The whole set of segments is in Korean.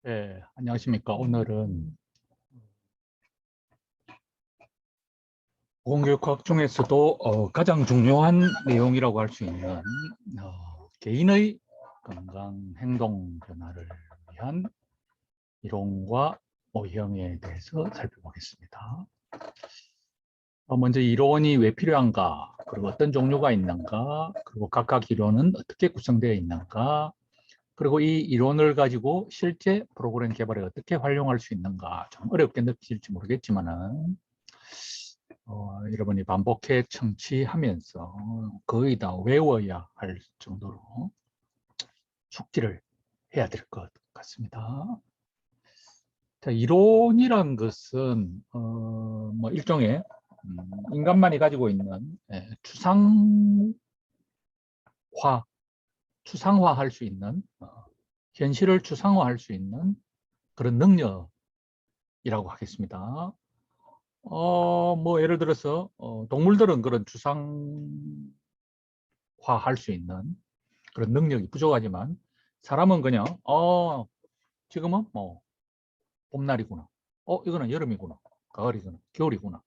네, 안녕하십니까. 오늘은 보건교육학 중에서도 가장 중요한 내용이라고 할 수 있는 개인의 건강 행동 변화를 위한 이론과 모형에 대해서 살펴보겠습니다. 먼저 이론이 왜 필요한가, 그리고 어떤 종류가 있는가, 그리고 각각 이론은 어떻게 구성되어 있는가, 그리고 이 이론을 가지고 실제 프로그램 개발에 어떻게 활용할 수 있는가. 좀 어렵게 느낄지 모르겠지만은 여러분이 반복해 청취하면서 거의 다 외워야 할 정도로 숙지를 해야 될 것 같습니다. 자, 이론이란 것은 뭐 일종의 인간만이 가지고 있는 추상화할 수 있는 현실을 추상화할 수 있는 그런 능력이라고 하겠습니다. 뭐 예를 들어서 동물들은 그런 추상화할 수 있는 그런 능력이 부족하지만 사람은 그냥 지금은 뭐 봄날이구나, 이거는 여름이구나, 가을이구나, 겨울이구나,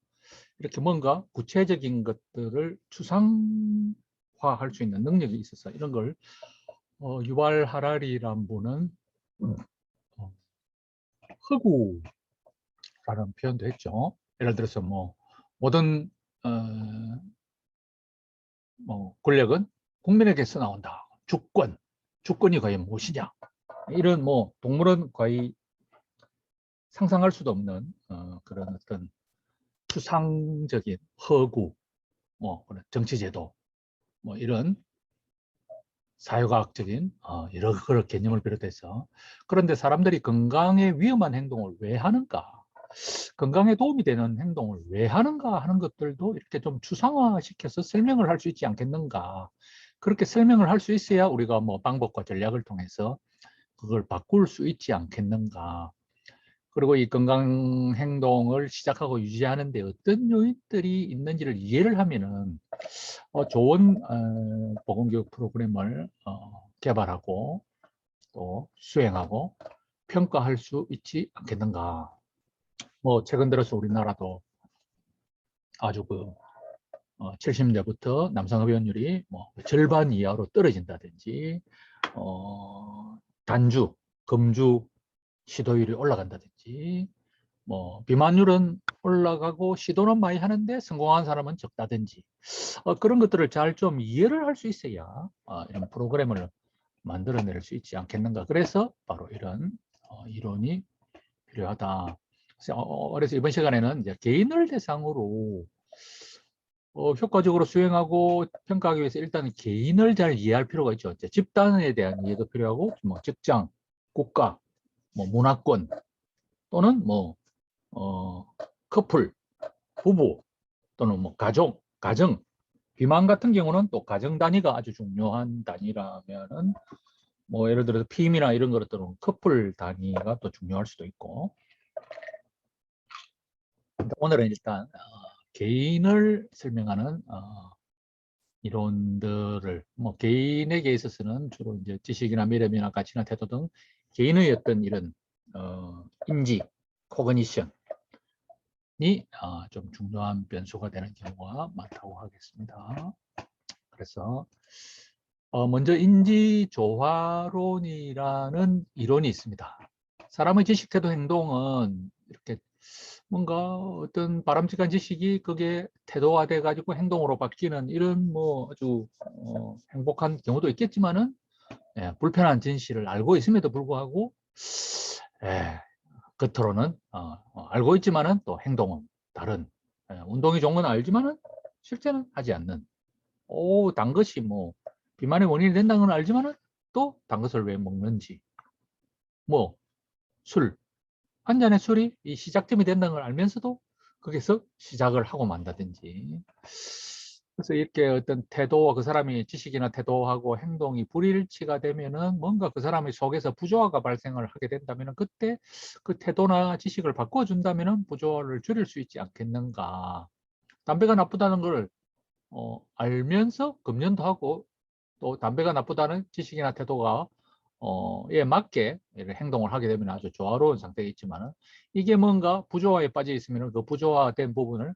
이렇게 뭔가 구체적인 것들을 추상화할 수 있는 능력이 있어서 이런 걸 유발 하라리란 분은 어, 허구라는 표현도 했죠. 예를 들어서 뭐 모든 뭐 권력은 국민에게서 나온다. 주권이 과연 무엇이냐? 이런 뭐 동물은 거의 상상할 수도 없는 그런 어떤 추상적인 허구, 뭐 그런 정치제도, 뭐 이런 사회과학적인 여러 그런 개념을 비롯해서, 그런데 사람들이 건강에 위험한 행동을 왜 하는가? 건강에 도움이 되는 행동을 왜 하는가 하는 것들도 이렇게 좀 추상화시켜서 설명을 할 수 있지 않겠는가. 그렇게 설명을 할 수 있어야 우리가 뭐 방법과 전략을 통해서 그걸 바꿀 수 있지 않겠는가. 그리고 이 건강 행동을 시작하고 유지하는 데 어떤 요인들이 있는지를 이해를 하면은 좋은 보건교육 프로그램을 개발하고 또 수행하고 평가할 수 있지 않겠는가. 뭐 최근 들어서 우리나라도 아주 70년대부터 남성 흡연율이 뭐 절반 이하로 떨어진다든지, 단주, 금주 시도율이 올라간다든지, 뭐 비만율은 올라가고 시도는 많이 하는데 성공한 사람은 적다든지, 그런 것들을 잘 좀 이해를 할 수 있어야 이런 프로그램을 만들어낼 수 있지 않겠는가. 그래서 바로 이런 이론이 필요하다. 그래서 이번 시간에는 이제 개인을 대상으로 효과적으로 수행하고 평가하기 위해서 일단 개인을 잘 이해할 필요가 있죠. 이제 집단에 대한 이해도 필요하고, 뭐 직장, 국가, 뭐 문화권, 또는 뭐 커플, 부부, 또는 뭐 가정. 비만 같은 경우는 또 가정 단위가 아주 중요한 단위라면은, 뭐 예를 들어서 피임이나 이런 것들은 커플 단위가 또 중요할 수도 있고. 오늘은 일단 개인을 설명하는 이론들을, 뭐 개인에게 있어서는 주로 이제 지식이나 미래이나 가치나 태도 등 개인의 어떤 이런 인지, 코그니션이 좀 중요한 변수가 되는 경우가 많다고 하겠습니다. 그래서 먼저 인지조화론이라는 이론이 있습니다. 사람의 지식, 태도, 행동은 이렇게 뭔가 어떤 바람직한 지식이 그게 태도화돼 가지고 행동으로 바뀌는 이런 뭐 아주 행복한 경우도 있겠지만은, 불편한 진실을 알고 있음에도 불구하고 겉으로는 알고 있지만은 또 행동은 다른, 운동이 좋은 건 알지만은 실제는 하지 않는, 단 것이 뭐 비만의 원인이 된다는 건 알지만은 또 단 것을 왜 먹는지, 뭐 술, 한 잔의 술이 이 시작점이 된다는 걸 알면서도 거기서 시작을 하고 만다든지. 그래서 이렇게 어떤 태도와 그 사람이 지식이나 태도하고 행동이 불일치가 되면은, 뭔가 그 사람의 속에서 부조화가 발생을 하게 된다면은, 그때 그 태도나 지식을 바꿔준다면은 부조화를 줄일 수 있지 않겠는가. 담배가 나쁘다는 걸 알면서 금연도 하고, 또 담배가 나쁘다는 지식이나 태도가 에 맞게 이런 행동을 하게 되면 아주 조화로운 상태가 있지만은, 이게 뭔가 부조화에 빠져 있으면 그 부조화된 부분을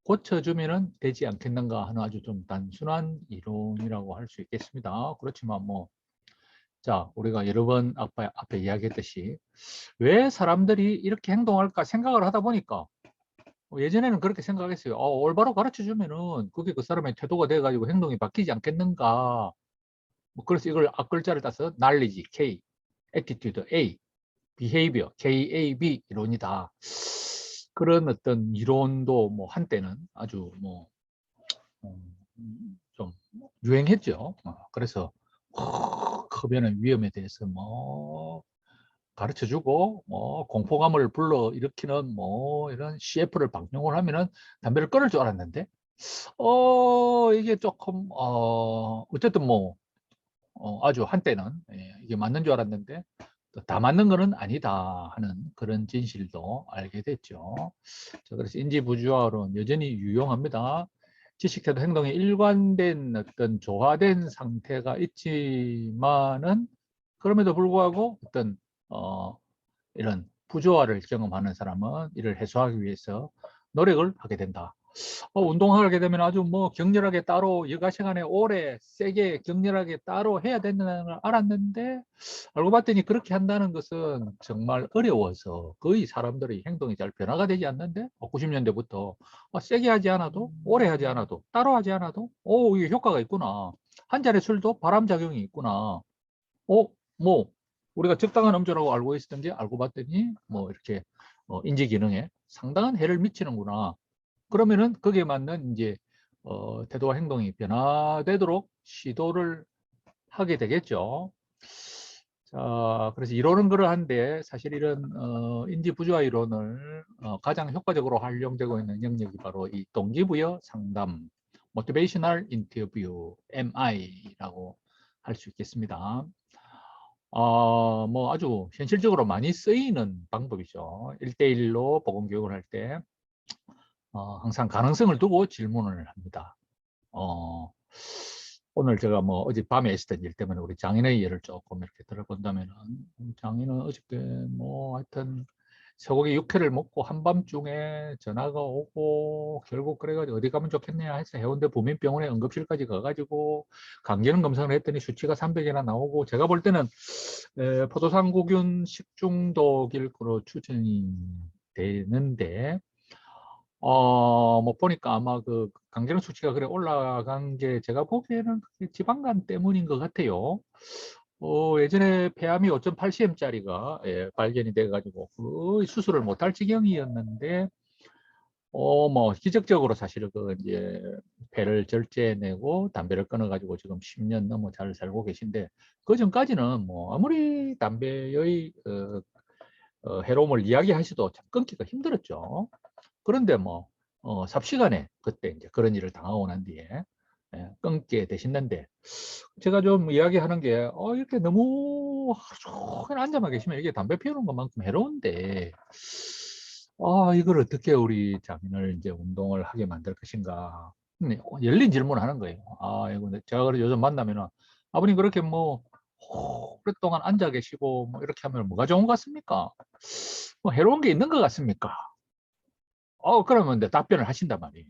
고쳐주면은 되지 않겠는가 하는 아주 좀 단순한 이론이라고 할 수 있겠습니다. 그렇지만 뭐, 자, 우리가 여러 번 앞에 이야기했듯이 왜 사람들이 이렇게 행동할까 생각을 하다 보니까, 예전에는 그렇게 생각했어요. 올바로 가르쳐 주면은 그게 그 사람의 태도가 돼 가지고 행동이 바뀌지 않겠는가. 뭐 그래서 이걸 앞글자를 따서 knowledge K, attitude A, behavior KAB 이론이다. 그런 어떤 이론도 뭐 한때는 아주 뭐 좀 유행했죠. 그래서 흡연의 위험에 대해서 뭐 가르쳐 주고, 뭐 공포감을 불러 일으키는 뭐 이런 CF를 방영을 하면은 담배를 끊을 줄 알았는데, 이게 조금 어쨌든 뭐 아주 한때는 이게 맞는 줄 알았는데 또 다 맞는 거는 아니다 하는 그런 진실도 알게 됐죠. 자, 그래서 인지부조화론 여전히 유용합니다. 지식, 태도, 행동이 일관된 어떤 조화된 상태가 있지만은, 그럼에도 불구하고 어떤 이런 부조화를 경험하는 사람은 이를 해소하기 위해서 노력을 하게 된다. 운동하게 되면 아주 뭐 격렬하게 따로 여가 시간에 오래 세게 격렬하게 따로 해야 된다는 걸 알았는데, 알고 봤더니 그렇게 한다는 것은 정말 어려워서 거의 사람들의 행동이 잘 변화가 되지 않는데, 90년대부터 세게 하지 않아도, 오래 하지 않아도, 따로 하지 않아도 이게 효과가 있구나. 한 잔의 술도 바람작용이 있구나. 뭐 우리가 적당한 음주라고 알고 있었던 게 알고 봤더니 뭐 이렇게 인지 기능에 상당한 해를 미치는구나. 그러면은 거기에 맞는 이제 태도와 행동이 변화되도록 시도를 하게 되겠죠. 자, 그래서 이론은 그러한데 사실 이런 인지 부조화 이론을 가장 효과적으로 활용되고 있는 영역이 바로 이 동기부여 상담, 모티베이셔널 인터뷰, MI라고 할 수 있겠습니다. 뭐 아주 현실적으로 많이 쓰이는 방법이죠. 1대1로 보건 교육을 할 때 항상 가능성을 두고 질문을 합니다. 오늘 제가 뭐 어젯밤에 있었던 일 때문에 우리 장인의 예를 조금 이렇게 들어본다면은, 장인은 어저께 뭐 하여튼 쇠고기 육회를 먹고 한밤중에 전화가 오고 결국 그래가지고 어디 가면 좋겠냐 해서 해운대 부민병원에 응급실까지 가가지고 강제능 검사를 했더니 수치가 300이나 나오고, 제가 볼 때는 포도상구균 식중독일 거로 추정이 되는데, 뭐 보니까 아마 그 강제능 수치가 그래 올라간 게 제가 보기에는 그게 지방간 때문인 것 같아요. 예전에 폐암이 5.8cm짜리가 발견이 돼가지고 거의 수술을 못할 지경이었는데, 뭐 기적적으로 사실 그 이제 폐를 절제해내고 담배를 끊어가지고 지금 10년 넘어 잘 살고 계신데, 그 전까지는 뭐 아무리 담배의 해로움을 이야기하셔도 참 끊기가 힘들었죠. 그런데 뭐 삽시간에 그때 이제 그런 일을 당하고 난 뒤에 끊게 되셨는데, 제가 좀 이야기하는 게 이렇게 너무 하루 종일 앉아만 계시면 이게 담배 피우는 것만큼 해로운데, 이걸 어떻게 우리 장인을 이제 운동을 하게 만들 것인가. 열린 질문을 하는 거예요. 이거 제가 그래 요즘 만나면은, 아버님 그렇게 뭐 오랫동안 앉아 계시고 뭐 이렇게 하면 뭐가 좋은 것 같습니까? 뭐 해로운 게 있는 것 같습니까? 그러면 이제 답변을 하신단 말이에요.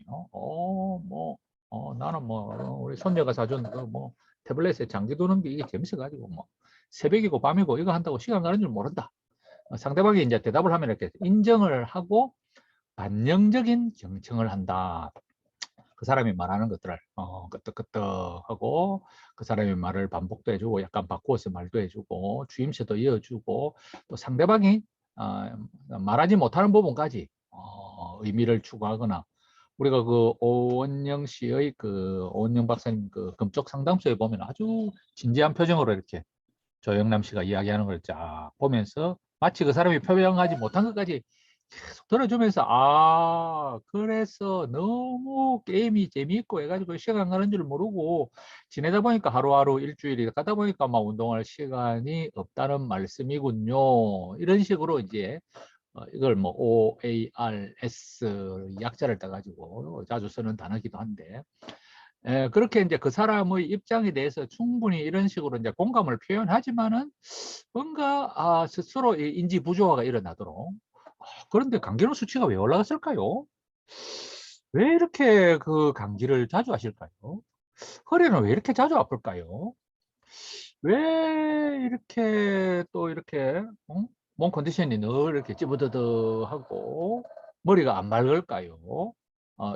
나는 뭐, 우리 손녀가 사준 그 뭐, 태블릿에 장기 두는 게 이게 재밌어가지고, 뭐, 새벽이고 밤이고 이거 한다고 시간 가는 줄 모른다. 상대방이 이제 대답을 하면 이렇게 인정을 하고 반영적인 경청을 한다. 그 사람이 말하는 것들을 끄떡끄떡하고, 그 사람의 말을 반복도 해주고 약간 바꾸어서 말도 해주고 주임새도 이어주고, 또 상대방이 말하지 못하는 부분까지 의미를 추구하거나, 우리가 그 오원영 씨의 그 오원영 박사님 그 금쪽 상담소에 보면 아주 진지한 표정으로 이렇게 조영남 씨가 이야기하는 걸 쫙 보면서 마치 그 사람이 표명하지 못한 것까지 계속 들어주면서, 그래서 너무 게임이 재미있고 해가지고 시간 가는 줄 모르고 지내다 보니까 하루하루 일주일이 가다 보니까 막 운동할 시간이 없다는 말씀이군요. 이런 식으로 이제 이걸 뭐 OARS 약자를 따가지고 자주 쓰는 단어기도 한데, 예, 그렇게 이제 그 사람의 입장에 대해서 충분히 이런 식으로 이제 공감을 표현하지만은 뭔가 스스로 인지 부조화가 일어나도록. 그런데 감기는 수치가 왜 올라갔을까요? 왜 이렇게 그 감기를 자주 하실까요? 허리는 왜 이렇게 자주 아플까요? 왜 이렇게 또 이렇게 몸 컨디션이 늘 이렇게 찌부드드하고 머리가 안 맑을까요?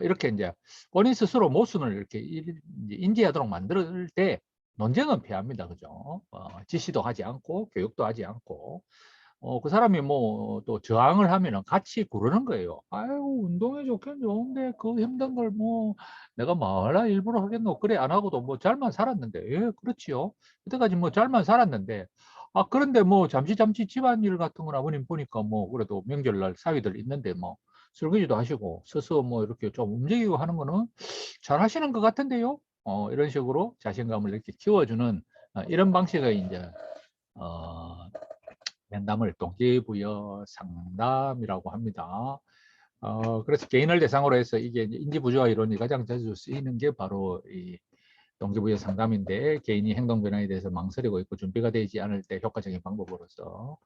이렇게 이제 본인 스스로 모순을 이렇게 이제 인지하도록 만들 때 논쟁은 피합니다. 그죠? 지시도 하지 않고 교육도 하지 않고 그 사람이 뭐 또 저항을 하면은 같이 구르는 거예요. 아이고 운동에 좋긴 좋은데 그 힘든 걸 뭐 내가 뭐라 일부러 하겠노. 그래 안 하고도 뭐 잘만 살았는데. 예, 그렇지요. 그때까지 뭐 잘만 살았는데 그런데 뭐 잠시 집안일 같은 건 아버님 보니까 뭐 그래도 명절날 사위들 있는데 뭐 설거지도 하시고 서서 뭐 이렇게 좀 움직이고 하는 거는 잘 하시는 것 같은데요. 이런 식으로 자신감을 이렇게 키워주는 이런 방식의 이제 어 면담을 동기부여 상담이라고 합니다. 그래서 개인을 대상으로 해서 이게 인지부조화 이론이 가장 자주 쓰이는 게 바로 이 동기부여 상담인데, 개인이 행동 변화에 대해서 망설이고 있고 준비가 되지 않을 때 효과적인 방법으로서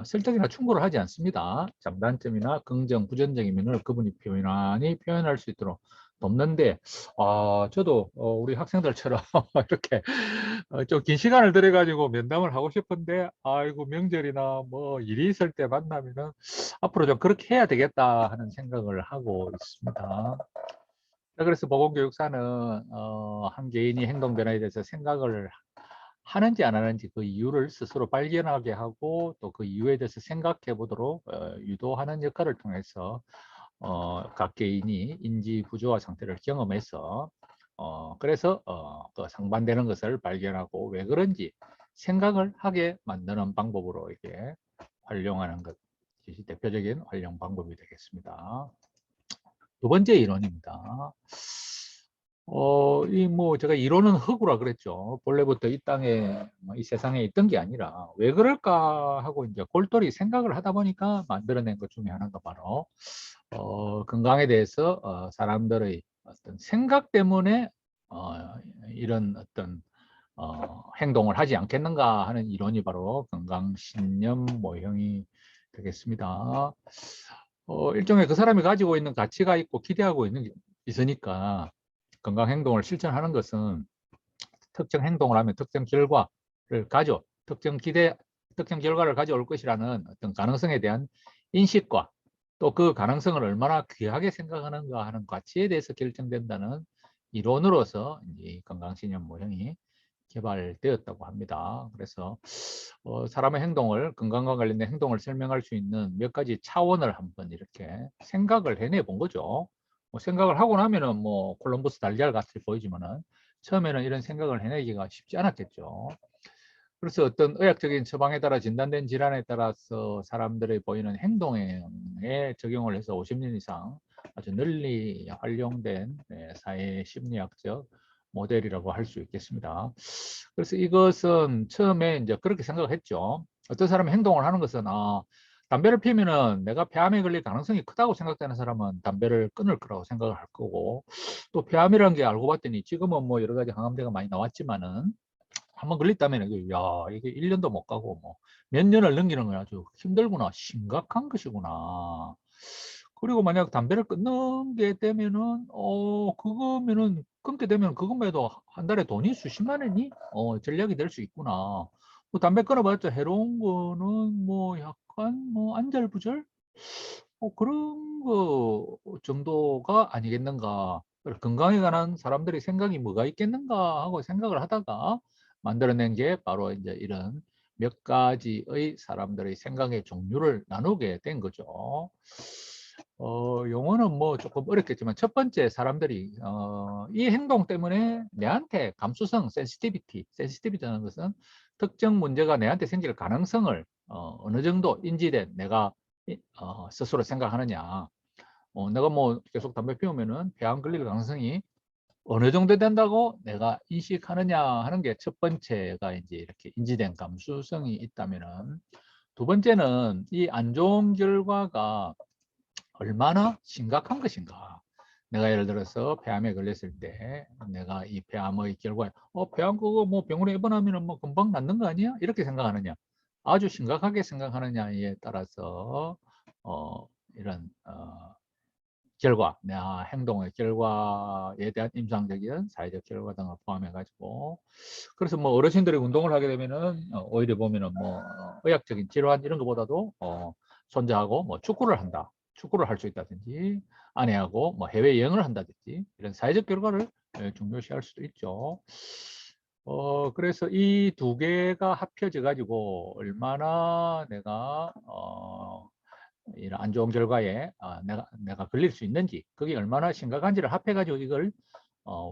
설득이나 충고를 하지 않습니다. 장단점이나 긍정, 부정적인 면을 그분이 표현할 수 있도록 돕는데, 저도 우리 학생들처럼 이렇게 좀 긴 시간을 들여가지고 면담을 하고 싶은데, 아이고 명절이나 뭐 일이 있을 때 만나면은 앞으로 좀 그렇게 해야 되겠다 하는 생각을 하고 있습니다. 그래서 보건교육사는 한 개인이 행동 변화에 대해서 생각을 하는지 안 하는지 그 이유를 스스로 발견하게 하고 또 그 이유에 대해서 생각해 보도록 유도하는 역할을 통해서 각 개인이 인지 부조화 상태를 경험해서 그래서 그 상반되는 것을 발견하고 왜 그런지 생각을 하게 만드는 방법으로 이게 활용하는 것이 대표적인 활용 방법이 되겠습니다. 두 번째 이론입니다. 이 뭐 제가 이론은 허구라 그랬죠. 본래부터 이 땅에 이 세상에 있던 게 아니라 왜 그럴까 하고 이제 골똘히 생각을 하다 보니까 만들어낸 것 중에 하나가 바로 건강에 대해서 사람들의 어떤 생각 때문에 어, 이런 어떤 행동을 하지 않겠는가 하는 이론이 바로 건강신념 모형이 되겠습니다. 일종의 그 사람이 가지고 있는 가치가 있고 기대하고 있는 게 있으니까 건강 행동을 실천하는 것은 특정 행동을 하면 특정 결과를 특정 결과를 가져올 것이라는 어떤 가능성에 대한 인식과 또 그 가능성을 얼마나 귀하게 생각하는가 하는 가치에 대해서 결정된다는 이론으로서 이 건강신념 모형이 개발되었다고 합니다. 그래서 사람의 행동을, 건강과 관련된 행동을 설명할 수 있는 몇 가지 차원을 한번 이렇게 생각을 해내 본 거죠. 생각을 하고 나면은 뭐 콜럼버스 달걀 같이 보이지만은 처음에는 이런 생각을 해내기가 쉽지 않았겠죠. 그래서 어떤 의학적인 처방에 따라 진단된 질환에 따라서 사람들의 보이는 행동에 적용을 해서 50년 이상 아주 널리 활용된 사회 심리학적 모델이라고 할 수 있겠습니다. 그래서 이것은 처음에 이제 그렇게 생각을 했죠. 어떤 사람이 행동을 하는 것은 담배를 피우면은 내가 폐암에 걸릴 가능성이 크다고 생각되는 사람은 담배를 끊을 거라고 생각을 할 거고, 또 폐암이라는 게 알고 봤더니 지금은 뭐 여러 가지 항암제가 많이 나왔지만은 한번 걸렸다면 야 이게 1년도 못 가고 뭐 몇 년을 넘기는 건 아주 힘들구나, 심각한 것이구나. 그리고 만약 담배를 끊는 게 되면은 그거면은 끊게 되면 그것만 해도 한 달에 돈이 수십만 원이 전략이 될 수 있구나. 뭐 담배 끊어봤자 해로운 거는 뭐 약간 뭐 안절부절 그런 거 정도가 아니겠는가. 건강에 관한 사람들의 생각이 뭐가 있겠는가 하고 생각을 하다가 만들어낸 게 바로 이제 이런 몇 가지의 사람들의 생각의 종류를 나누게 된 거죠. 용어는 뭐 조금 어렵겠지만 첫 번째, 사람들이 이 행동 때문에 내한테 감수성, 센시티비티라는 것은 특정 문제가 내한테 생길 가능성을 어느 정도 인지된 내가 스스로 생각하느냐. 내가 뭐 계속 담배 피우면은 폐암 걸릴 가능성이 어느 정도 된다고 내가 인식하느냐 하는 게 첫 번째가 이제 이렇게 인지된 감수성이 있다면은, 두 번째는 이 안 좋은 결과가 얼마나 심각한 것인가. 내가 예를 들어서 폐암에 걸렸을 때 내가 이 폐암의 결과에 폐암 그거 뭐 병원에 입원하면 뭐 금방 낫는 거 아니야? 이렇게 생각하느냐, 아주 심각하게 생각하느냐에 따라서 이런 결과, 내 행동의 결과에 대한 임상적인 사회적 결과 등을 포함해 가지고, 그래서 뭐 어르신들이 운동을 하게 되면은 오히려 보면은 뭐 의학적인 질환 이런 것보다도 손자하고 뭐 축구를 한다, 축구를 할 수 있다든지, 아내하고 뭐 해외 여행을 한다든지 이런 사회적 결과를 중요시할 수도 있죠. 그래서 이 두 개가 합쳐져 가지고 얼마나 내가 이런 안 좋은 결과에 내가 걸릴 수 있는지, 그게 얼마나 심각한지를 합해가지고 이걸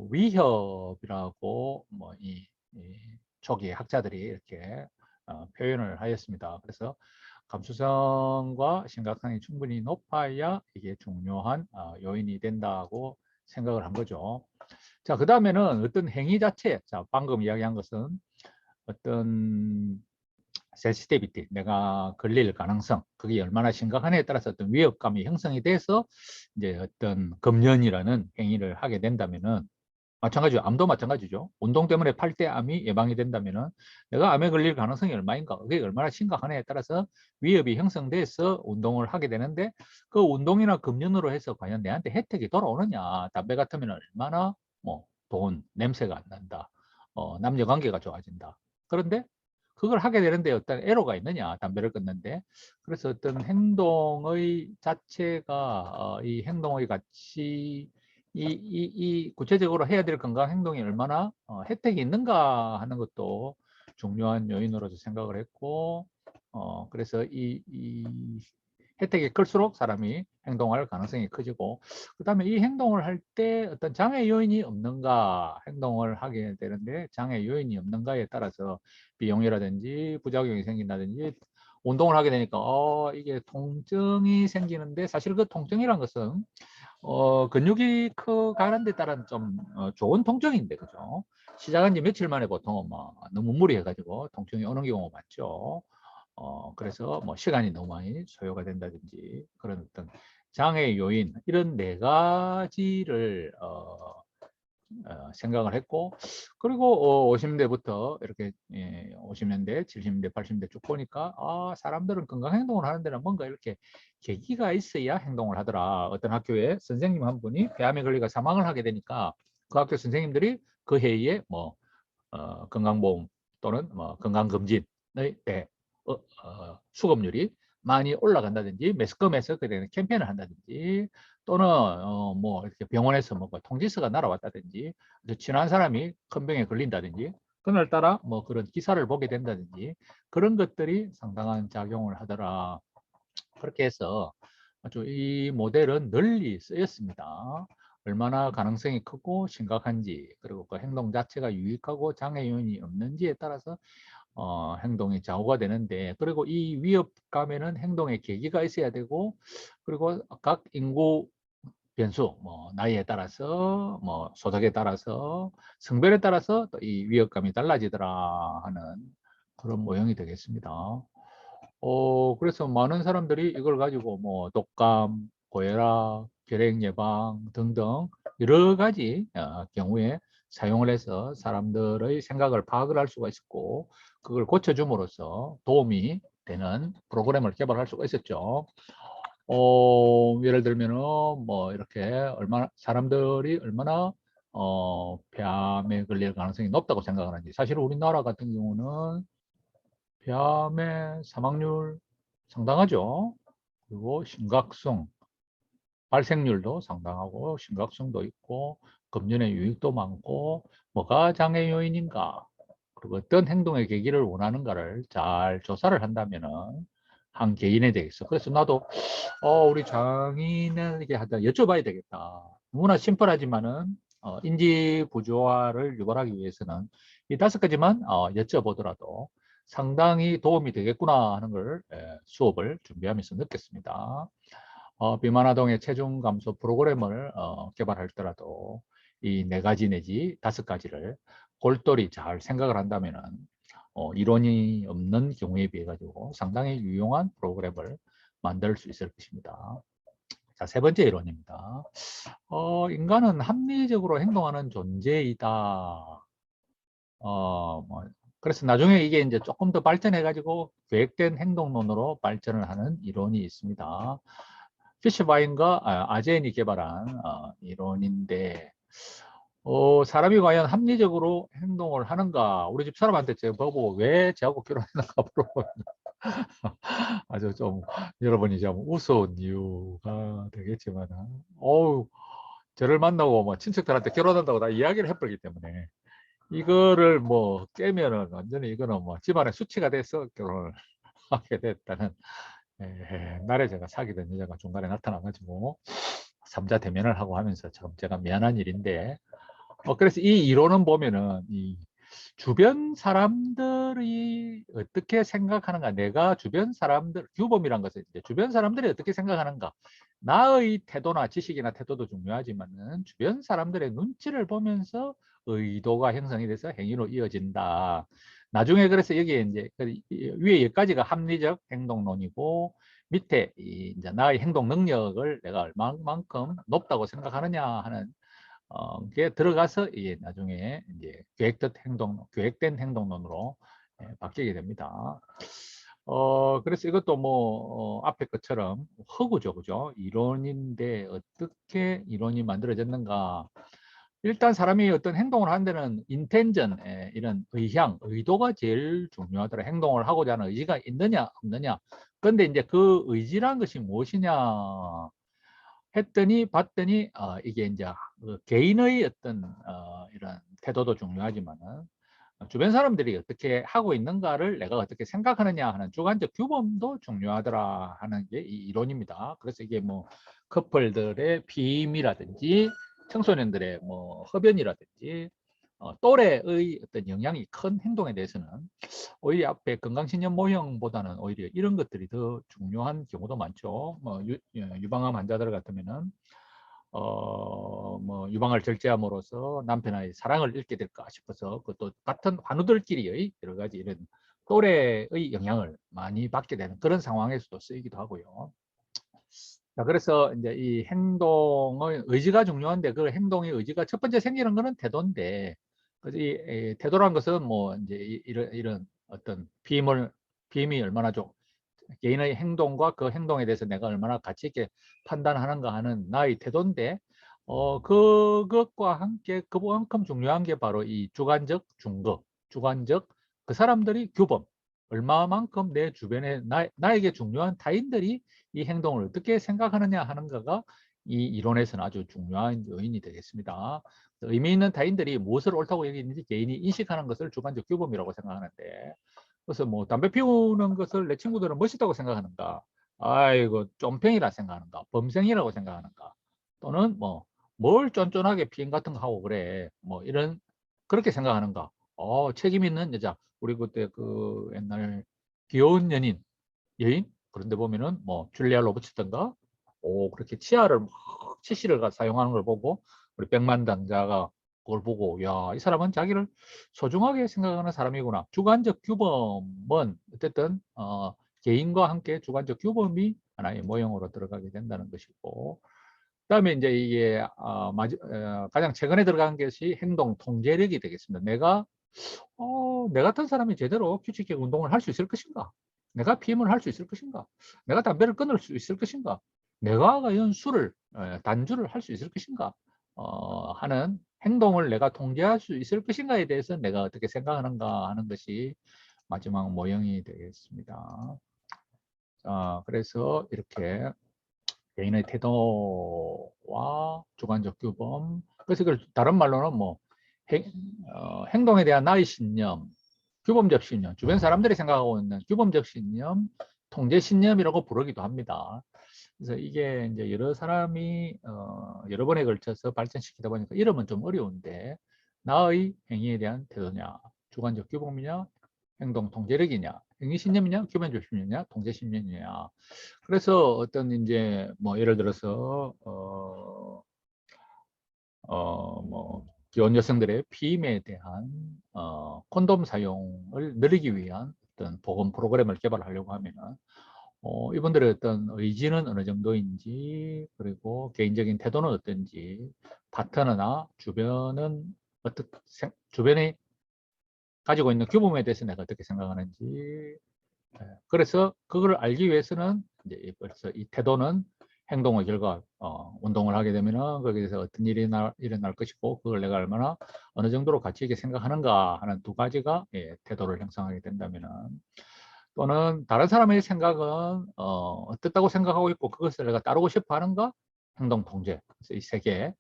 위협이라고 뭐 이 초기 학자들이 이렇게 표현을 하였습니다. 그래서 감수성과 심각성이 충분히 높아야 이게 중요한 요인이 된다고 생각을 한 거죠. 자, 그 다음에는 어떤 행위 자체, 자, 방금 이야기한 것은 어떤 센시티비티, 내가 걸릴 가능성, 그게 얼마나 심각하냐에 따라서 어떤 위협감이 형성이 돼서 이제 어떤 금연이라는 행위를 하게 된다면은, 마찬가지죠. 암도 마찬가지죠. 운동 때문에 팔대암이 예방이 된다면은 내가 암에 걸릴 가능성이 얼마인가, 그게 얼마나 심각하냐에 따라서 위협이 형성돼서 운동을 하게 되는데, 그 운동이나 금연으로 해서 과연 내한테 혜택이 돌아오느냐, 담배 같으면 얼마나 뭐 돈, 냄새가 안 난다, 남녀 관계가 좋아진다. 그런데 그걸 하게 되는데 어떤 애로가 있느냐, 담배를 끊는데. 그래서 어떤 행동의 자체가 이 행동의 가치, 이 구체적으로 해야 될 건강 행동이 얼마나 혜택이 있는가 하는 것도 중요한 요인으로서 생각을 했고, 그래서 이 혜택이 클수록 사람이 행동할 가능성이 커지고, 그 다음에 이 행동을 할 때 어떤 장애 요인이 없는가, 행동을 하게 되는데 장애 요인이 없는가에 따라서 비용이라든지 부작용이 생긴다든지, 운동을 하게 되니까 이게 통증이 생기는데, 사실 그 통증이란 것은 근육이 가는 데 따른 좀 좋은 통증인데, 그죠? 시작한 지 며칠 만에 보통은 뭐 너무 무리해가지고 통증이 오는 경우가 많죠. 그래서 뭐 시간이 너무 많이 소요가 된다든지, 그런 어떤 장애 요인, 이런 네 가지를 생각을 했고, 그리고 50년대부터 이렇게 50년대, 70년대, 80년대 쭉 보니까 사람들은 건강 행동을 하는 데는 뭔가 이렇게 계기가 있어야 행동을 하더라. 어떤 학교에 선생님 한 분이 폐암에 걸리가 사망을 하게 되니까 그 학교 선생님들이 그 해에 뭐 건강보험 또는 뭐 건강검진의 수급률이 많이 올라간다든지, 매스컴에서 그런 캠페인을 한다든지, 또는 뭐 이렇게 병원에서 뭐 통지서가 날아왔다든지, 친한 사람이 큰 병에 걸린다든지, 그날따라 뭐 그런 기사를 보게 된다든지, 그런 것들이 상당한 작용을 하더라. 그렇게 해서 아주 이 모델은 널리 쓰였습니다. 얼마나 가능성이 크고 심각한지, 그리고 그 행동 자체가 유익하고 장애 요인이 없는지에 따라서 행동이 좌우가 되는데, 그리고 이 위협감에는 행동의 계기가 있어야 되고, 그리고 각 인구 변수, 뭐 나이에 따라서, 뭐 소득에 따라서, 성별에 따라서 또 이 위협감이 달라지더라 하는 그런 모형이 되겠습니다. 그래서 많은 사람들이 이걸 가지고 뭐 독감, 고혈압, 결핵 예방 등등 여러 가지 경우에 사용을 해서 사람들의 생각을 파악을 할 수가 있었고, 그걸 고쳐줌으로써 도움이 되는 프로그램을 개발할 수가 있었죠. 예를 들면은 뭐 이렇게 얼마나 사람들이 얼마나 폐암에 걸릴 가능성이 높다고 생각하는지. 사실 우리나라 같은 경우는 폐암의 사망률 상당하죠. 그리고 심각성, 발생률도 상당하고 심각성도 있고, 금연의 유익도 많고, 뭐가 장애 요인인가, 그리고 어떤 행동의 계기를 원하는가를 잘 조사를 한다면은 한 개인에 대해서, 그래서 나도 우리 장인에게 하다 여쭤봐야 되겠다. 너무나 심플하지만은 인지 부조화를 유발하기 위해서는 이 다섯 가지만 여쭤보더라도 상당히 도움이 되겠구나 하는 걸 수업을 준비하면서 느꼈습니다. 비만 아동의 체중 감소 프로그램을 개발할 때라도 이 네 가지 내지 다섯 가지를 골똘히 잘 생각을 한다면은 이론이 없는 경우에 비해 가지고 상당히 유용한 프로그램을 만들 수 있을 것입니다. 자, 세 번째 이론입니다. 인간은 합리적으로 행동하는 존재이다. 뭐, 그래서 나중에 이게 이제 조금 더 발전해가지고 계획된 행동론으로 발전을 하는 이론이 있습니다. 피셔바인과 아제인이 개발한 이론인데, 사람이 과연 합리적으로 행동을 하는가? 우리 집 사람한테 제가 보고 왜 저하고 결혼했는가 물어보면 아주 좀 여러분이 좀 우스운 이유가 되겠지만, 어우, 저를 만나고 뭐 친척들한테 결혼한다고 다 이야기를 해버리기 때문에 이거를 뭐 깨면은 완전히 이거는 뭐 집안의 수치가 돼서 결혼을 하게 됐다는 날에 제가 사귀던 여자가 중간에 나타나가지고 삼자 대면을 하고 하면서 참 제가 미안한 일인데, 그래서 이 이론은 보면은 이 주변 사람들이 어떻게 생각하는가, 내가 주변 사람들, 규범이란 것은 이제 주변 사람들이 어떻게 생각하는가, 나의 태도나 지식이나 태도도 중요하지만은 주변 사람들의 눈치를 보면서 의도가 형성이 돼서 행위로 이어진다. 나중에 그래서 여기에 이제 위에 여기까지가 합리적 행동론이고, 밑에 이제 나의 행동 능력을 내가 얼마만큼 높다고 생각하느냐 하는 그게 들어가서 이게 나중에 이제 계획된 행동론으로 바뀌게 됩니다. 그래서 이것도 뭐 앞에 것처럼 허구죠, 그죠? 이론인데 어떻게 이론이 만들어졌는가? 일단 사람이 어떤 행동을 하는 데는 인텐전, 이런 의향, 의도가 제일 중요하더라. 행동을 하고자 하는 의지가 있느냐, 없느냐. 그런데 이제 그 의지란 것이 무엇이냐 했더니 봤더니 이게 이제 그 개인의 어떤 이런 태도도 중요하지만은 주변 사람들이 어떻게 하고 있는가를 내가 어떻게 생각하느냐 하는 주관적 규범도 중요하더라 하는 게 이 이론입니다. 그래서 이게 뭐 커플들의 비임이라든지 청소년들의 뭐 흡연이라든지 또래의 어떤 영향이 큰 행동에 대해서는 오히려 앞에 건강신념 모형보다는 오히려 이런 것들이 더 중요한 경우도 많죠. 뭐 유방암 환자들 같으면은 뭐 유방을 절제함으로써 남편의 사랑을 잃게 될까 싶어서 그것도 같은 환우들끼리의 여러 가지 이런 또래의 영향을 많이 받게 되는 그런 상황에서도 쓰이기도 하고요. 자, 그래서 이제 이 행동의 의지가 중요한데 그 행동의 의지가 첫 번째 생기는 거는 태도인데, 그래서 이 태도란 것은 뭐 이제 이런 어떤 비임이 얼마나 좀 개인의 행동과 그 행동에 대해서 내가 얼마나 가치 있게 판단하는가 하는 나의 태도인데, 그것과 함께 그만큼 중요한 게 바로 이 주관적 중거, 주관적 그 사람들이 규범, 얼마만큼 내 주변에 나에게 중요한 타인들이 이 행동을 어떻게 생각하느냐 하는 거가 이 이론에서는 아주 중요한 요인이 되겠습니다. 의미 있는 타인들이 무엇을 옳다고 여기는지 개인이 인식하는 것을 주관적 규범이라고 생각하는데, 그래서 뭐 담배 피우는 것을 내 친구들은 멋있다고 생각하는가, 아이고 쫌팽이라 생각하는가, 범생이라고 생각하는가, 또는 뭐 뭘 쫀쫀하게 피임 같은 거 하고 그래, 뭐 이런 그렇게 생각하는가. 책임 있는 여자, 우리 그때 그 옛날 귀여운 여인 그런데 보면은 뭐 줄리아 로버츠던가 그렇게 치아를 막 치실을 사용하는 걸 보고 우리 백만당자가 그걸 보고, 야, 이 사람은 자기를 소중하게 생각하는 사람이구나. 주관적 규범은 어쨌든 개인과 함께 주관적 규범이 하나의 모형으로 들어가게 된다는 것이고, 그다음에 이제 이게 가장 최근에 들어간 것이 행동 통제력이 되겠습니다. 내 같은 사람이 제대로 규칙적 운동을 할 수 있을 것인가? 내가 피임을 할 수 있을 것인가? 내가 담배를 끊을 수 있을 것인가? 내가 과연 단주를 할 수 있을 것인가? 하는 행동을 내가 통제할 수 있을 것인가에 대해서 내가 어떻게 생각하는가 하는 것이 마지막 모형이 되겠습니다. 그래서 이렇게 개인의 태도와 주관적 규범, 그래서 이걸 다른 말로는 뭐 행동에 대한 나의 신념, 규범적 신념, 주변 사람들이 생각하고 있는 규범적 신념, 통제 신념이라고 부르기도 합니다. 그래서 이게 이제 여러 사람이 여러 번에 걸쳐서 발전시키다 보니까 이름은 좀 어려운데, 나의 행위에 대한 태도냐, 주관적 규범이냐, 행동 통제력이냐, 행위 신념이냐, 규범적 신념이냐, 통제 신념이냐. 그래서 어떤 이제 뭐 예를 들어서 뭐 기혼 여성들의 피임에 대한 콘돔 사용을 늘리기 위한 어떤 보건 프로그램을 개발하려고 하면은 이분들의 어떤 의지는 어느 정도인지, 그리고 개인적인 태도는 어떤지, 파트너나 주변은 주변이 가지고 있는 규범에 대해서 내가 어떻게 생각하는지. 그래서 그걸 알기 위해서는 이제 벌써 이 태도는 행동의 결과, 운동을 하게 되면은 거기에서 어떤 일이 일어날 것이고, 그걸 내가 얼마나 어느 정도로 가치 있게 생각하는가 하는 두 가지가 태도를 형성하게 된다면은, 또는 다른 사람의 생각은 어떻다고 생각하고 있고 그것을 내가 따르고 싶어 하는가, 행동 통제. 그래서 이 세 개,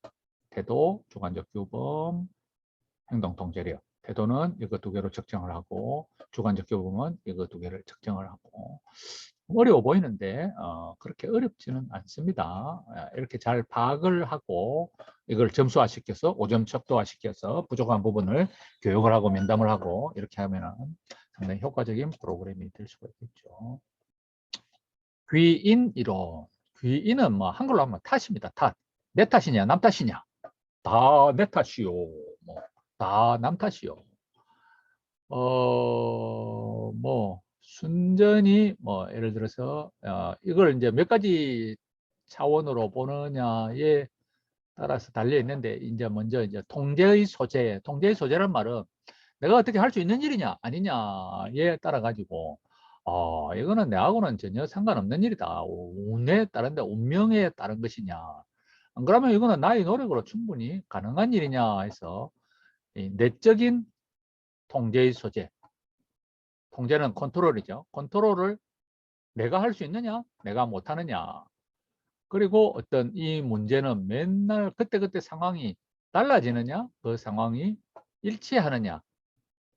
태도, 주관적 규범, 행동 통제력. 태도는 이거 두 개로 측정을 하고, 주관적 규범은 이거 두 개를 측정을 하고. 어려워 보이는데 그렇게 어렵지는 않습니다. 이렇게 잘 파악을 하고 이걸 점수화시켜서 5점 척도화시켜서 부족한 부분을 교육을 하고 면담을 하고 이렇게 하면 상당히 효과적인 프로그램이 될 수가 있겠죠. 귀인 이론. 귀인은 뭐 한글로 하면 탓입니다. 탓. 내 탓이냐 남 탓이냐. 다 내 탓이요. 뭐 다 남 탓이요. 뭐 순전히 뭐 예를 들어서 이걸 이제 몇 가지 차원으로 보느냐에 따라서 달려 있는데, 이제 먼저 이제 통제의 소재. 통제의 소재란 말은 내가 어떻게 할 수 있는 일이냐 아니냐에 따라 가지고 이거는 내하고는 전혀 상관없는 일이다. 운에 따른데 운명에 따른 것이냐, 안 그러면 이거는 나의 노력으로 충분히 가능한 일이냐 해서 이 내적인 통제의 소재. 통제는 컨트롤이죠. 컨트롤을 내가 할 수 있느냐 내가 못하느냐. 그리고 어떤 이 문제는 맨날 그때그때 상황이 달라지느냐, 그 상황이 일치하느냐.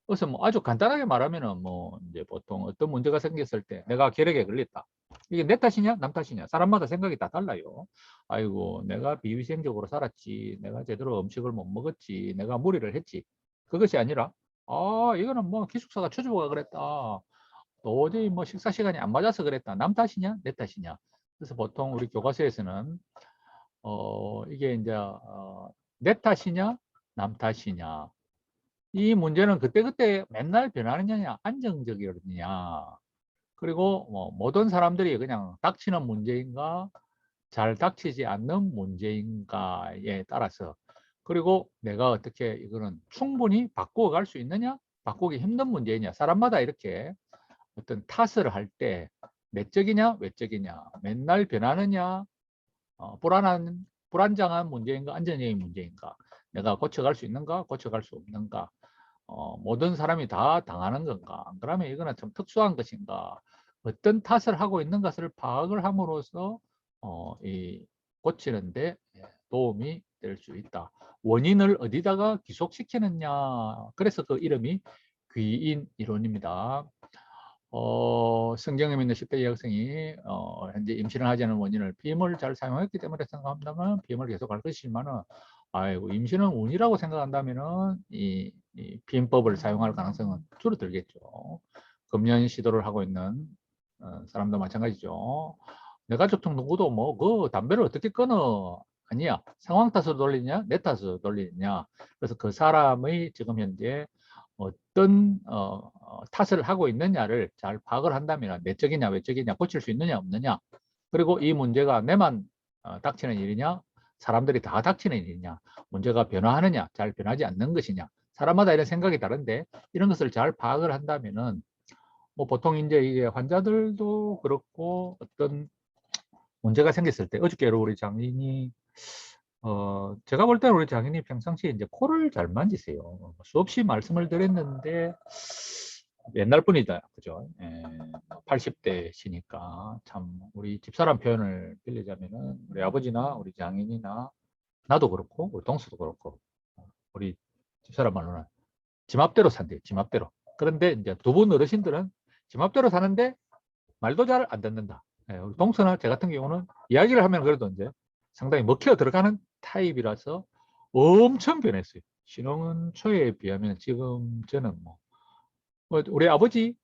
그래서 뭐 아주 간단하게 말하면은 뭐 이제 보통 어떤 문제가 생겼을 때 내가 결핵에 걸렸다. 이게 내 탓이냐 남 탓이냐. 사람마다 생각이 다 달라요. 아이고 내가 비위생적으로 살았지, 내가 제대로 음식을 못 먹었지, 내가 무리를 했지. 그것이 아니라 이거는 뭐 기숙사가 주주가 그랬다, 도저히 뭐 식사 시간이 안 맞아서 그랬다. 남 탓이냐 내 탓이냐. 그래서 보통 우리 교과서에서는 이게 이제 내 탓이냐 남 탓이냐. 이 문제는 그때그때 맨날 변하느냐 안정적이느냐. 그리고 뭐 모든 사람들이 그냥 닥치는 문제인가 잘 닥치지 않는 문제인가에 따라서, 그리고 내가 어떻게 이거는 충분히 바꾸어 갈 수 있느냐, 바꾸기 힘든 문제이냐. 사람마다 이렇게 어떤 탓을 할 때 내적이냐 외적이냐, 맨날 변하느냐, 불안정한 문제인가 안정적인 문제인가, 내가 고쳐갈 수 있는가 고쳐갈 수 없는가, 모든 사람이 다 당하는 건가, 안 그러면 이거는 좀 특수한 것인가, 어떤 탓을 하고 있는 것을 파악을 함으로써 이 고치는데 도움이 될 수 있다. 원인을 어디다가 기속시키느냐. 그래서 그 이름이 귀인 이론입니다. 성경에 있는 10대 여학생이 현재 임신을 하지 않은 원인을 비임을 잘 사용했기 때문에 생각한다면 비임을 계속 할 것이지만은, 아이고 임신은 운이라고 생각한다면은 이 비임법을 사용할 가능성은 줄어들겠죠. 금연 시도를 하고 있는 사람도 마찬가지죠. 내 가족 중 누구도 뭐 그 담배를 어떻게 끊어, 아니야. 상황 탓으로 돌리냐 내 탓으로 돌리냐. 그래서 그 사람의 지금 현재 어떤 탓을 하고 있느냐를 잘 파악을 한다면 내적이냐 외적이냐, 고칠 수 있느냐 없느냐, 그리고 이 문제가 내만 닥치는 일이냐 사람들이 다 닥치는 일이냐, 문제가 변화하느냐 잘 변하지 않는 것이냐. 사람마다 이런 생각이 다른데 이런 것을 잘 파악을 한다면은 뭐 보통 이제 이게 환자들도 그렇고 어떤 문제가 생겼을 때, 어저께로 우리 장인이 제가 볼 때는 우리 장인이 평상시에 이제 코를 잘 만지세요. 수없이 말씀을 드렸는데 옛날 분이다, 그죠? 80대시니까 참 우리 집사람 표현을 빌리자면은 우리 아버지나 우리 장인이나 나도 그렇고 우리 동수도 그렇고 우리 집사람 말로는 지맘대로 산대요. 지맘대로. 그런데 이제 두 분 어르신들은 지맘대로 사는데 말도 잘 안 듣는다. 우리 동서나 제 같은 경우는 이야기를 하면 그래도 이제 상당히 먹혀 들어가는 타입이라서 엄청 변했어요. 신혼 초에 비하면 지금 저는 뭐 우리 아버지,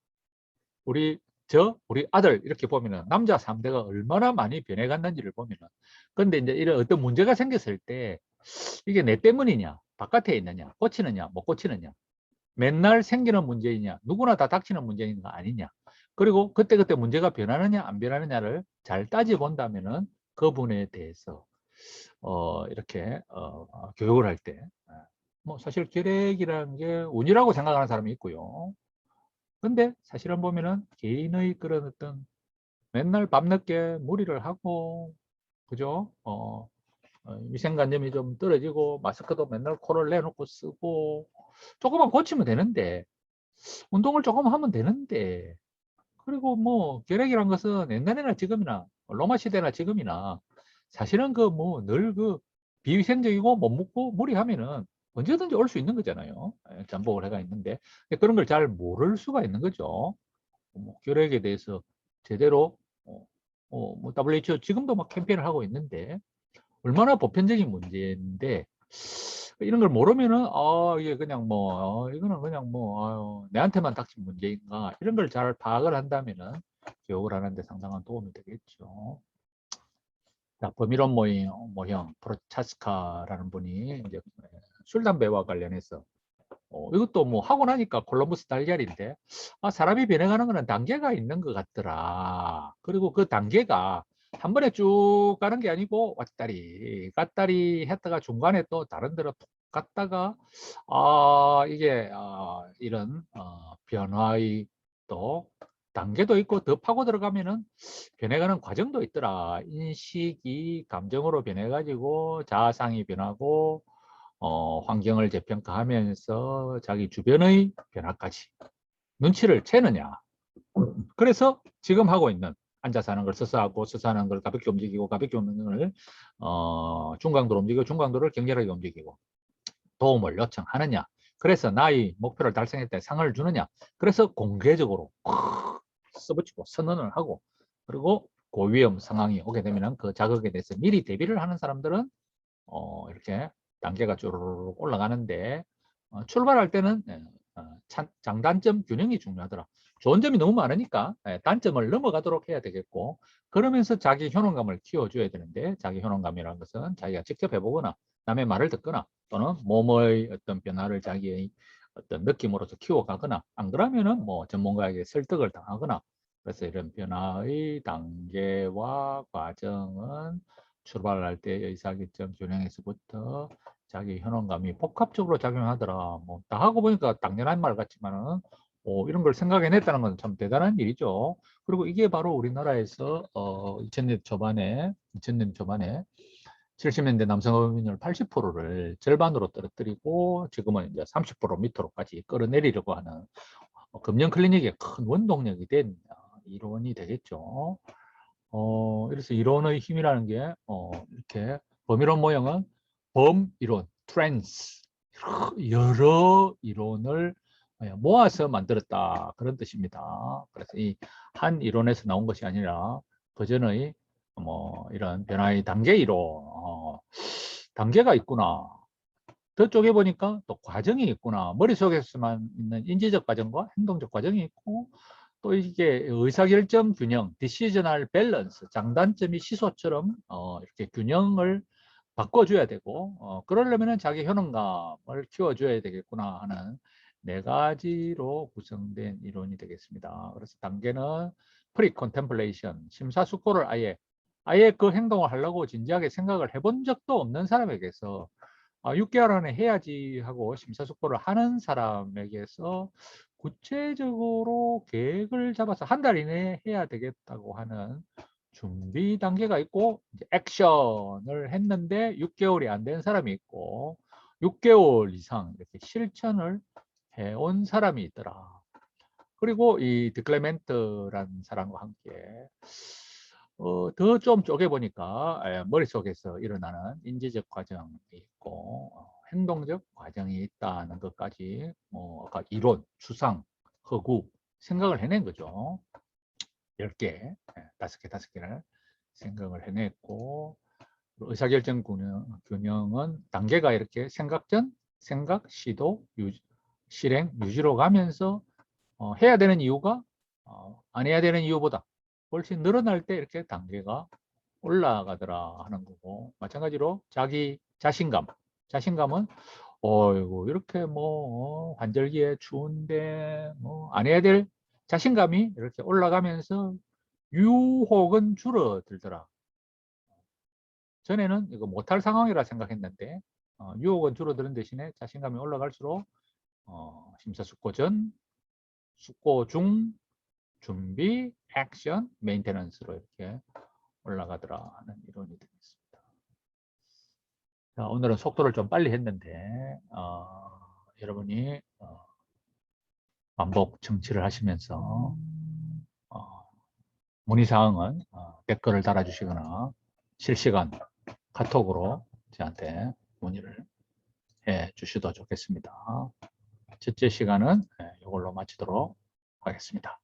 우리 아들 이렇게 보면은 남자 3대가 얼마나 많이 변해갔는지를 보면은, 근데 이제 이런 어떤 문제가 생겼을 때 이게 내 때문이냐, 바깥에 있느냐, 고치느냐, 못 고치느냐, 맨날 생기는 문제이냐, 누구나 다 닥치는 문제인가 아니냐. 그리고 그때그때 문제가 변하느냐 안 변하느냐를 잘 따져본다면은 그분에 대해서 이렇게 교육을 할 때 뭐 사실 계획이라는 게 운이라고 생각하는 사람이 있고요. 근데 사실은 보면은 개인의 그런 어떤 맨날 밤늦게 무리를 하고 그죠? 위생관념이 좀 떨어지고 마스크도 맨날 코를 내놓고 쓰고 조금만 고치면 되는데 운동을 조금 하면 되는데 그리고 뭐 계획이란 것은 옛날이나 지금이나 로마 시대나 지금이나 사실은 그 뭐 늘 그 비위생적이고 못 먹고 무리하면은 언제든지 올 수 있는 거잖아요. 잠복을 해가 있는데 그런 걸 잘 모를 수가 있는 거죠. 뭐 계획에 대해서 제대로 뭐 WHO 지금도 막 캠페인을 하고 있는데 얼마나 보편적인 문제인데 이런 걸 모르면은 이게 그냥 뭐 이거는 그냥 뭐 내한테만 닥친 문제인가 이런 걸 잘 파악을 한다면은 교육을 하는데 상당한 도움이 되겠죠. 자, 범위론 모형 프로차스카라는 분이 이제 술 담배와 관련해서 이것도 뭐 하고 나니까 콜럼버스 달걀인데 사람이 변해가는 거는 단계가 있는 것 같더라. 그리고 그 단계가 한 번에 쭉 가는 게 아니고 왔다리 갔다리 했다가 중간에 또 다른 데로 툭 갔다가 이게 이런 변화의 또 단계도 있고 더 파고 들어가면은 변해가는 과정도 있더라. 인식이 감정으로 변해가지고 자아상이 변하고 환경을 재평가하면서 자기 주변의 변화까지 눈치를 채느냐. 그래서 지금 하고 있는 앉아서 하는 걸 서서 하고 서서 하는 걸 가볍게 움직이고 가볍게 움직이는 걸 중강도로 움직이고 중강도를 격렬하게 움직이고 도움을 요청하느냐. 그래서 나의 목표를 달성했다 상을 주느냐. 그래서 공개적으로 써붙이고 선언을 하고 그리고 고위험 상황이 오게 되면 그 자극에 대해서 미리 대비를 하는 사람들은 이렇게 단계가 쭈르륵 올라가는데 출발할 때는 장단점 균형이 중요하더라. 좋은 점이 너무 많으니까 단점을 넘어가도록 해야 되겠고 그러면서 자기 효능감을 키워줘야 되는데 자기 효능감이라는 것은 자기가 직접 해보거나 남의 말을 듣거나 또는 몸의 어떤 변화를 자기의 어떤 느낌으로서 키워가거나 안 그러면은 뭐 전문가에게 설득을 당하거나 그래서 이런 변화의 단계와 과정은 출발할 때 의사결정 균형에서부터 자기 현원감이 복합적으로 작용하더라. 뭐 다 하고 보니까 당연한 말 같지만은 이런 걸 생각해냈다는 건 참 대단한 일이죠. 그리고 이게 바로 우리나라에서 2000년 초반에 70년대 남성 어민율 80%를 절반으로 떨어뜨리고 지금은 이제 30% 밑으로까지 끌어내리려고 하는 금년 클리닉의 큰 원동력이 된 이론이 되겠죠. 그래서 이론의 힘이라는 게 이렇게 범이론 모형은 범이론, 트랜스 여러 이론을 모아서 만들었다 그런 뜻입니다. 그래서 이 한 이론에서 나온 것이 아니라 버전의 뭐 이런 변화의 단계 이론 단계가 있구나. 더 쪼개 보니까 또 과정이 있구나. 머릿속에서만 있는 인지적 과정과 행동적 과정이 있고 또 이게 의사결정 균형, decisional balance, 장단점이 시소처럼 이렇게 균형을 바꿔줘야 되고 그러려면 자기 효능감을 키워줘야 되겠구나 하는 네 가지로 구성된 이론이 되겠습니다. 그래서 단계는 pre-contemplation, 심사숙고를 아예 그 행동을 하려고 진지하게 생각을 해본 적도 없는 사람에게서 6개월 안에 해야지 하고 심사숙고를 하는 사람에게서 구체적으로 계획을 잡아서 한 달 이내에 해야 되겠다고 하는 준비 단계가 있고 이제 액션을 했는데 6개월이 안 된 사람이 있고 6개월 이상 이렇게 실천을 해온 사람이 있더라. 그리고 이 드클레멘트라는 사람과 함께 더 좀 쪼개보니까 머릿속에서 일어나는 인지적 과정이 있고 행동적 과정이 있다는 것까지 아까 이론, 추상, 허구 생각을 해낸 거죠. 10개, 5개를 생각을 해냈고 의사결정 균형은 단계가 이렇게 생각 전, 생각, 시도, 실행, 유지로 가면서 해야 되는 이유가 안 해야 되는 이유보다 훨씬 늘어날 때 이렇게 단계가 올라가더라 하는 거고 마찬가지로 자기 자신감은 어이구 이렇게 뭐 환절기에 추운데 뭐 안 해야 될 자신감이 이렇게 올라가면서 유혹은 줄어들더라. 전에는 이거 못할 상황이라 생각했는데 유혹은 줄어드는 대신에 자신감이 올라갈수록 심사숙고 전, 숙고 중, 준비, 액션, 메인테넌스로 이렇게 올라가더라 하는 이론이 되겠습니다. 자, 오늘은 속도를 좀 빨리 했는데 여러분이 반복 청취를 하시면서 문의사항은 댓글을 달아주시거나 실시간 카톡으로 저한테 문의를 해 주셔도 좋겠습니다. 첫째 시간은 이걸로 마치도록 하겠습니다.